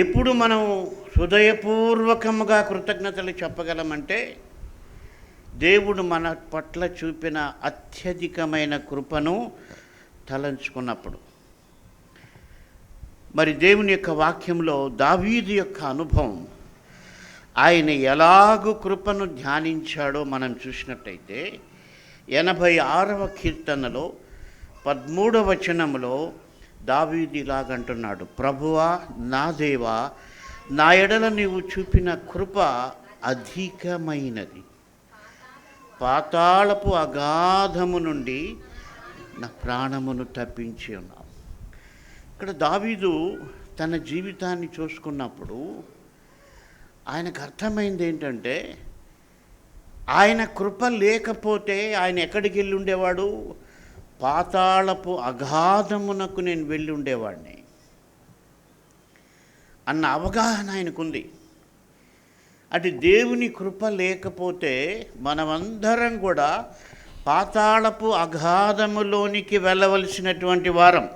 ఎప్పుడు మనం హృదయపూర్వకముగా కృతజ్ఞతలు చెప్పగలమంటే దేవుడు మన పట్ల చూపిన అత్యధికమైన కృపను తలంచుకున్నప్పుడు. మరి దేవుని యొక్క వాక్యంలో దావీదు యొక్క అనుభవం, ఆయన ఎలాగూ కృపను ధ్యానించాడో మనం చూసినట్టయితే 86వ కీర్తనలో 13వ వచనంలో దావీదు ఇలాగంటున్నాడు, ప్రభువా నా దేవా, నా ఎడల నీవు చూపిన కృప అధికమైనది, పాతాళపు అగాధము నుండి నా ప్రాణమును తప్పించి ఉన్నావు. ఇక్కడ దావీదు తన జీవితాన్ని చూసుకున్నప్పుడు ఆయనకు అర్థమైంది ఏంటంటే, ఆయన కృప లేకపోతే ఆయన ఎక్కడికి వెళ్ళి ఉండేవాడు? పాతాళపు అగాధమునకు నేను వెళ్ళి ఉండేవాడిని అన్న అవగాహన ఆయనకుంది. అటు దేవుని కృప లేకపోతే మనమందరం కూడా పాతాళపు అగాధములోనికి వెళ్ళవలసినటువంటి వారం.